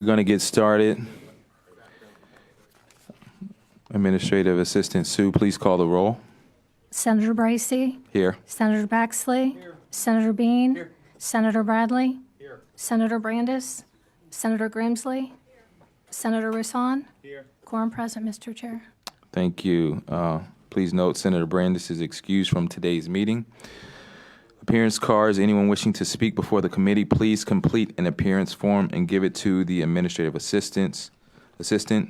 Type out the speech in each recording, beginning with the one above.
We're going to get started. Administrative Assistant Sue, please call the roll. Senator Bracy. Here. Senator Baxley. Here. Senator Bean. Here. Senator Bradley. Here. Senator Brandis. Senator Grimsley. Here. Senator Rasan. Here. Quorum present, Mr. Chair. Thank you. Please note Senator Brandis is excused from today's meeting. Appearance cards. Anyone wishing to speak before the committee, please complete an appearance form and give it to the administrative assistant.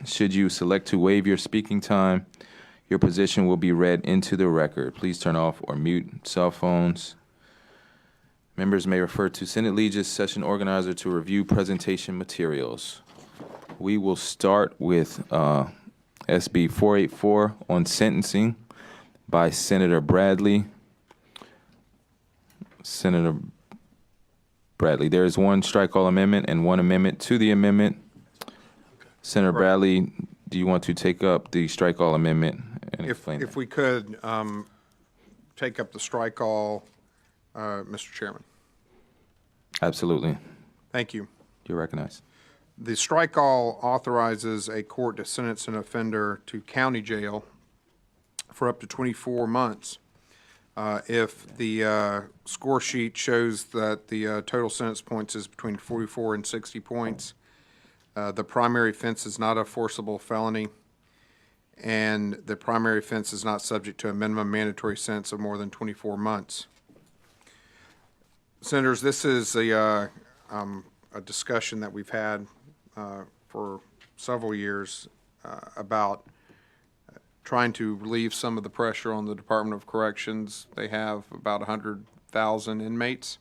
Should you select to waive your speaking time, your position will be read into the record. Please turn off or mute cell phones. Members may refer to Senate Legis Session Organizer to review presentation materials. We will start with SB 484 on sentencing by Senator Bradley. Senator Bradley, there is one strike all amendment and one amendment to the amendment. Senator Bradley, do you want to take up the strike all amendment and explain If we could take up the strike all, Mr. Chairman. Absolutely. Thank you. You're recognized. The strike all authorizes a court to sentence an offender to county jail for up to 24 months. If the score sheet shows that the total sentence points is between 44 and 60 points, the primary offense is not a forcible felony, and the primary offense is not subject to a minimum mandatory sentence of more than 24 months. Senators, this is a discussion that we've had for several years about trying to relieve some of the pressure on the Department of Corrections. They have about 100,000 inmates,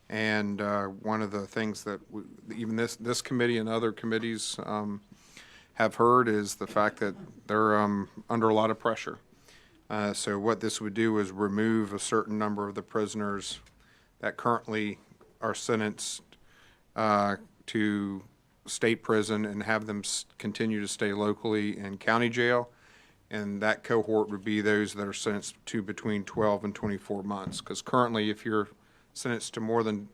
and one of the things that even this committee and other committees have heard is the fact that they're under a lot of pressure. So what this would do is remove a certain number of the prisoners that currently are sentenced to state prison and have them continue to stay locally in county jail. And that cohort would be those that are sentenced to between 12 and 24 months. Because currently, if you're sentenced to more than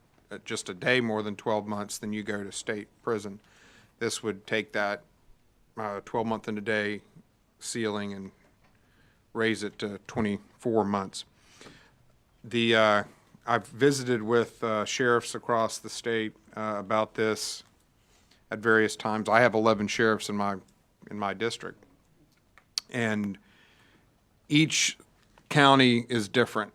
just a day more than 12 months, then you go to state prison. This would take that 12-month and a day ceiling and raise it to 24 months. I've visited with sheriffs across the state about this at various times. I have 11 sheriffs in my district. And each county is different.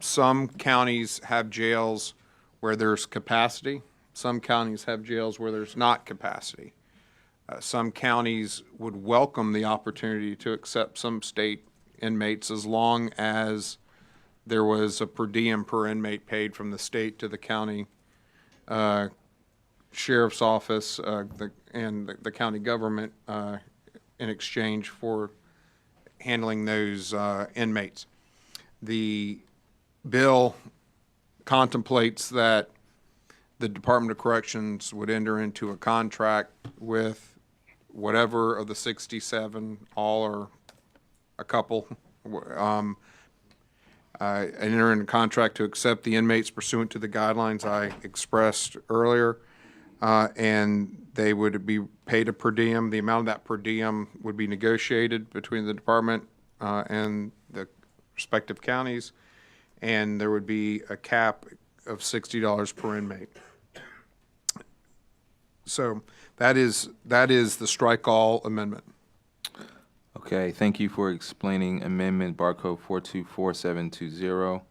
Some counties have jails where there's capacity. Some counties have jails where there's not capacity. Some counties would welcome the opportunity to accept some state inmates as long as there was a per diem per inmate paid from the state to the county sheriff's office and the county government in exchange for handling those inmates. The bill contemplates that the Department of Corrections would enter into a contract with whatever of the 67, all or a couple, enter in a contract to accept the inmates pursuant to the guidelines I expressed earlier, and they would be paid a per diem. The amount of that per diem would be negotiated between the department and the respective counties, and there would be a cap of $60 per inmate. So that is the strike all amendment. Okay, thank you for explaining amendment barcode 424720.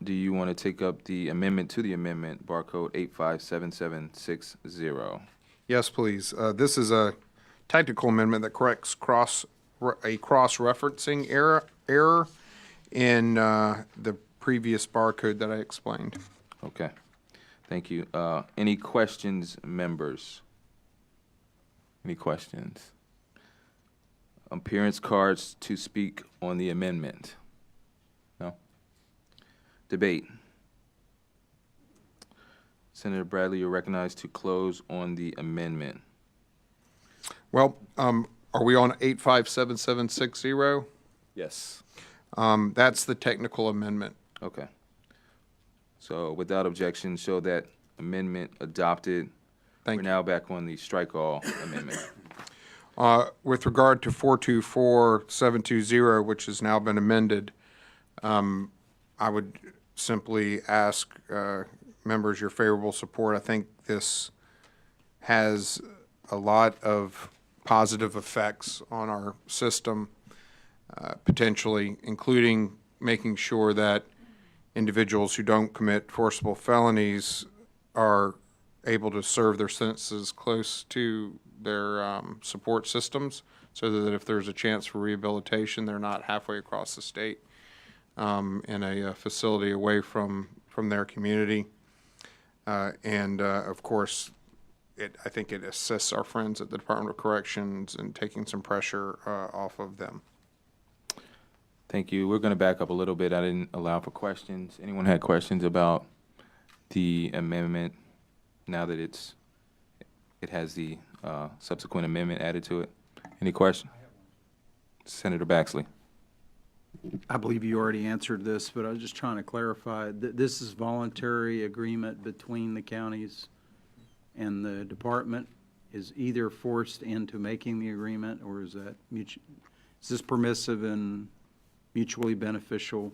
Do you want to take up the amendment to the amendment barcode 857760? Yes, please. This is a technical amendment that corrects a cross-referencing error in the previous barcode that I explained. Okay, thank you. Any questions, members? Any questions? Appearance cards to speak on the amendment? No? Debate. Senator Bradley, you're recognized to close on the amendment. Well, are we on 857760? Yes. That's the technical amendment. Okay. So without objection, show that amendment adopted. Thank We're you. now back on the strike all amendment. With regard to 424720, which has now been amended, I would simply ask members your favorable support. I think this has a lot of positive effects on our system, potentially, including making sure that individuals who don't commit forcible felonies are able to serve their sentences close to their support systems, so that if there's a chance for rehabilitation, they're not halfway across the state in a facility away from their community. Of course, I think it assists our friends at the Department of Corrections in taking some pressure off of them. Thank you. We're going to back up a little bit. I didn't allow for questions. Anyone had questions about the amendment now that it has the subsequent amendment added to it? Any question? Senator Baxley. I believe you already answered this, but I was just trying to clarify. This is voluntary agreement between the counties and the department is either forced into making the agreement, or is that is this permissive and mutually beneficial?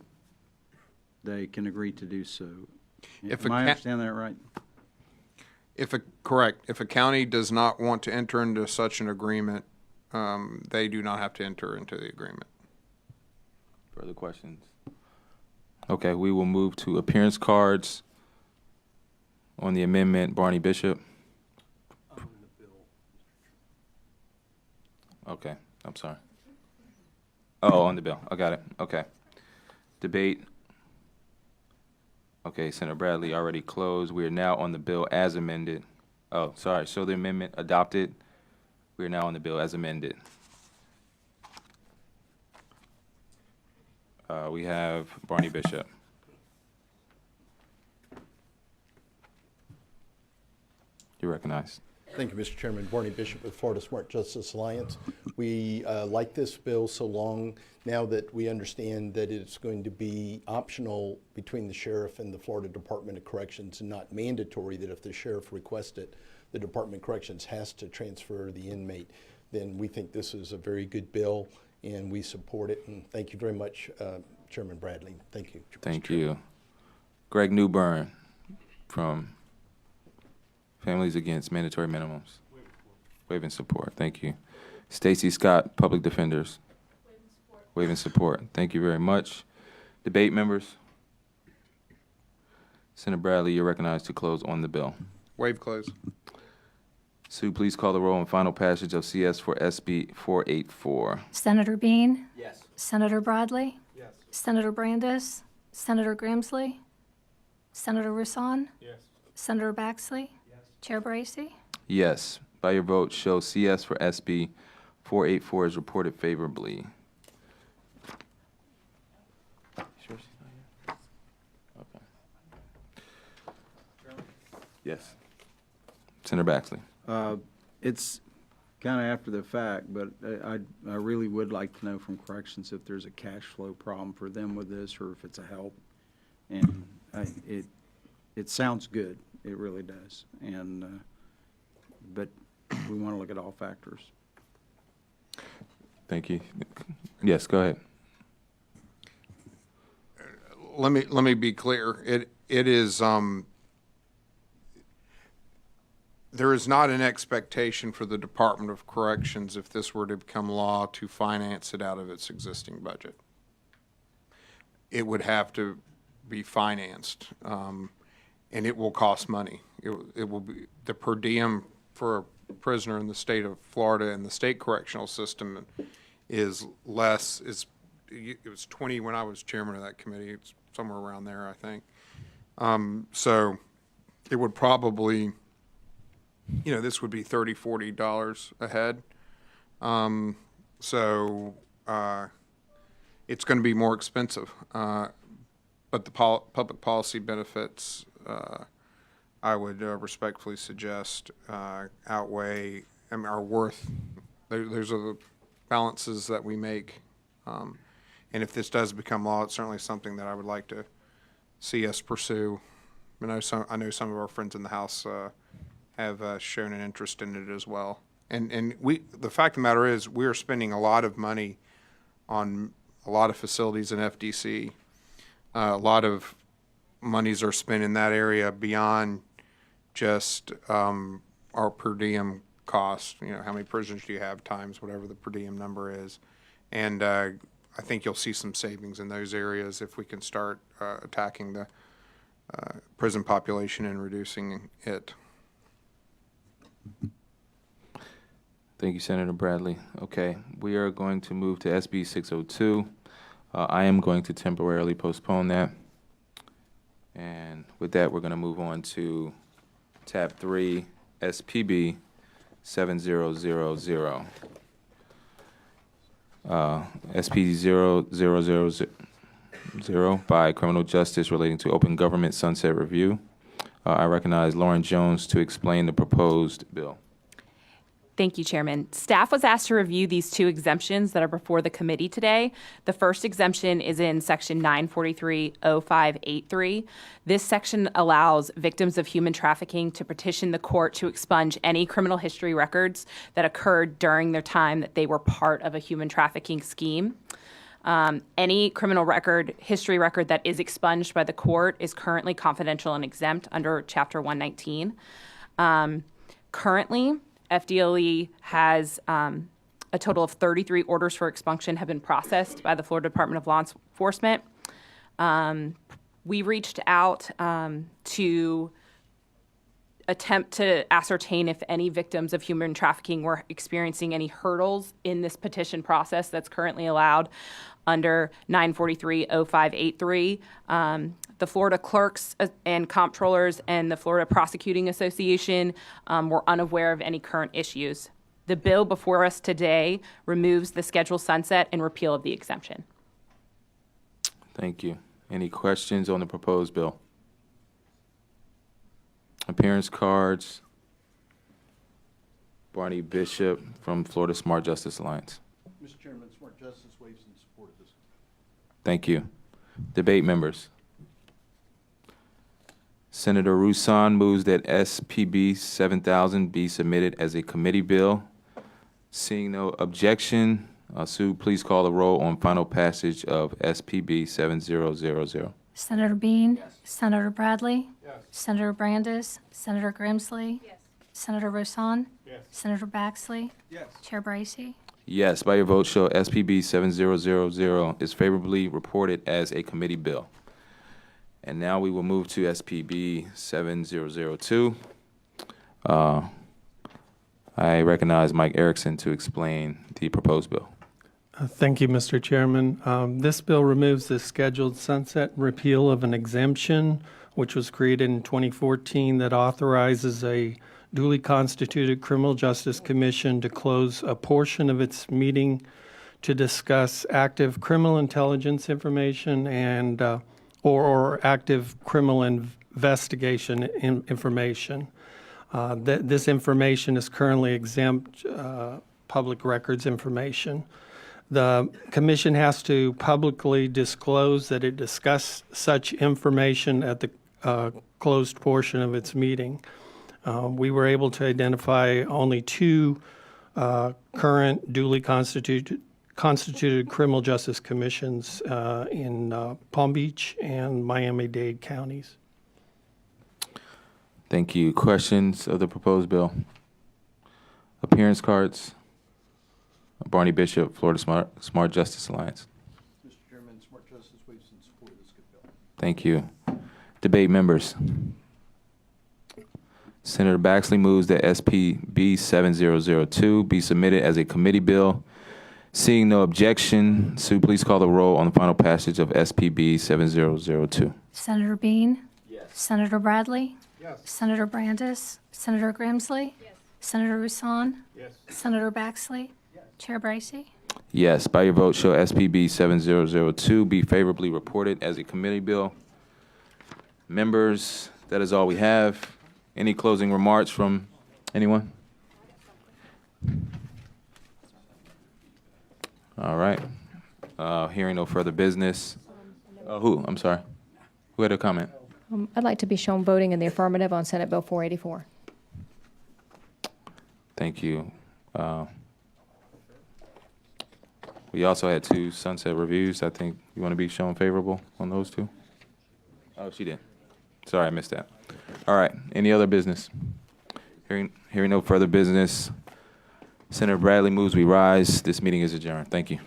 They can agree to do so. Am I understanding that right? Correct. If a county does not want to enter into such an agreement, they do not have to enter into the agreement. Further questions? Okay, we will move to appearance cards on the amendment. Barney Bishop. Okay, I'm sorry. Oh, on the bill. I got it. Okay. Debate. Okay, Senator Bradley already closed. We are now on the bill as amended. Oh, sorry. So the amendment adopted. We are now on the bill as amended. We have Barney Bishop. You're recognized. Thank you, Mr. Chairman. Barney Bishop with Florida Smart Justice Alliance. We like this bill so long now that we understand that it's going to be optional between the sheriff and the Florida Department of Corrections, and not mandatory that if the sheriff requests it, the Department of Corrections has to transfer the inmate. Then we think this is a very good bill, and we support it. And thank you very much, Chairman Bradley. Thank you. Thank you. Greg Newburn from Families Against Mandatory Minimums. Waiving support. Thank you. Stacy Scott, Public Defenders. Waiving support. Thank you very much. Debate members. Senator Bradley, you're recognized to close on the bill. Waive close. Sue, please call the roll on final passage of CS for SB 484. Senator Bean? Yes. Senator Bradley? Yes. Senator Brandis? Senator Grimsley? Senator Russon? Yes. Senator Baxley? Chair Bracy? Yes. By your vote, show CS for SB 484 is reported favorably. Sure she's not here? Okay. Yes. Senator Baxley. It's kind of after the fact, but I really would like to know from corrections if there's a cash flow problem for them with this, or if it's a help. And it sounds good. It really does. And but we want to look at all factors. Thank you. Yes, go ahead. Let me be clear. It is there is not an expectation for the Department of Corrections, if this were to become law, to finance it out of its existing budget. It would have to be financed, and it will cost money. It will be the per diem for a prisoner in the state of Florida and the state correctional system is less. It was 20 when I was chairman of that committee. It's somewhere around there, I think. So it would probably, this would be $30, $40 a head. It's going to be more expensive. But the public policy benefits, I would respectfully suggest, outweigh, are worth. There's the balances that we make. And if this does become law, it's certainly something that I would like to see us pursue I know some of our friends in the House have shown an interest in it as well. And the fact of the matter is, we are spending a lot of money on a lot of facilities in FDC. A lot of monies are spent in that area beyond just our per diem cost. You know, how many prisoners do you have times whatever the per diem number is. And I think you'll see some savings in those areas if we can start attacking the prison population and reducing it. Thank you, Senator Bradley. Okay, we are going to move to SB 602. I am going to temporarily postpone that. And with that, we're going to move on to tab 3, SPB 7000. SP 0000 by Criminal Justice relating to Open Government Sunset Review. I recognize Lauren Jones to explain the proposed bill. Thank you, Chairman. Staff was asked to review these two exemptions that are before the committee today. The first exemption is in Section 943-0583. This section allows victims of human trafficking to petition the court to expunge any criminal history records that occurred during their time that they were part of a human trafficking scheme. Any criminal history record that is expunged by the court is currently confidential and exempt under Chapter 119. Currently, FDLE has a total of 33 orders for expunction have been processed by the Florida Department of Law Enforcement. We reached out to attempt to ascertain if any victims of human trafficking were experiencing any hurdles in this petition process that's currently allowed under 943-0583. The Florida Clerks and Comptrollers and the Florida Prosecuting Association were unaware of any current issues. The bill before us today removes the scheduled sunset and repeal of the exemption. Thank you. Any questions on the proposed bill? Appearance cards. Barney Bishop from Florida Smart Justice Alliance. Mr. Chairman, Smart Justice waives in support of this. Thank you. Debate members. Senator Roussan moves that SPB 7000 be submitted as a committee bill. Seeing no objection, Sue, please call the roll on final passage of SPB 7000. Senator Bean. Yes. Senator Bradley. Yes. Senator Brandis. Senator Grimsley. Yes. Senator Roussan. Yes. Senator Baxley. Yes. Chair Bracey. Yes, by your vote, show SPB 7000 is favorably reported as a committee bill. And now we will move to SPB 7002. I recognize Mike Erickson to explain the proposed bill. Thank you, Mr. Chairman. This bill removes the scheduled sunset repeal of an exemption, which was created in 2014, that authorizes a duly constituted criminal justice commission to close a portion of its meeting to discuss active criminal intelligence information and or active criminal investigation information. This information is currently exempt public records information. The commission has to publicly disclose that it discussed such information at the closed portion of its meeting. We were able to identify only two current duly constituted criminal justice commissions in Palm Beach and Miami-Dade counties. Thank you. Questions of the proposed bill? Appearance cards. Barney Bishop, Florida Smart Justice Alliance. Mr. Chairman, Smart Justice waives in support of this good bill. Thank you. Debate members. Senator Baxley moves that SPB 7002 be submitted as a committee bill. Seeing no objection, Sue, please call the roll on the final passage of SPB 7002. Senator Bean. Yes. Senator Bradley. Yes. Senator Brandis. Senator Grimsley. Yes. Senator Roussan. Yes. Senator Baxley. Yes. Chair Bracey. Yes, by your vote, show SPB 7002 be favorably reported as a committee bill. Members, that is all we have. Any closing remarks from anyone? All right. Hearing no further business. Who? I'm sorry. Who had a comment? I'd like to be shown voting in the affirmative on Senate Bill 484. Thank you. We also had 2 sunset reviews. I think you want to be shown favorable on those 2? Oh, she did. Sorry, I missed that. All right, any other business? Hearing no further business, Senator Bradley moves we rise. This meeting is adjourned. Thank you.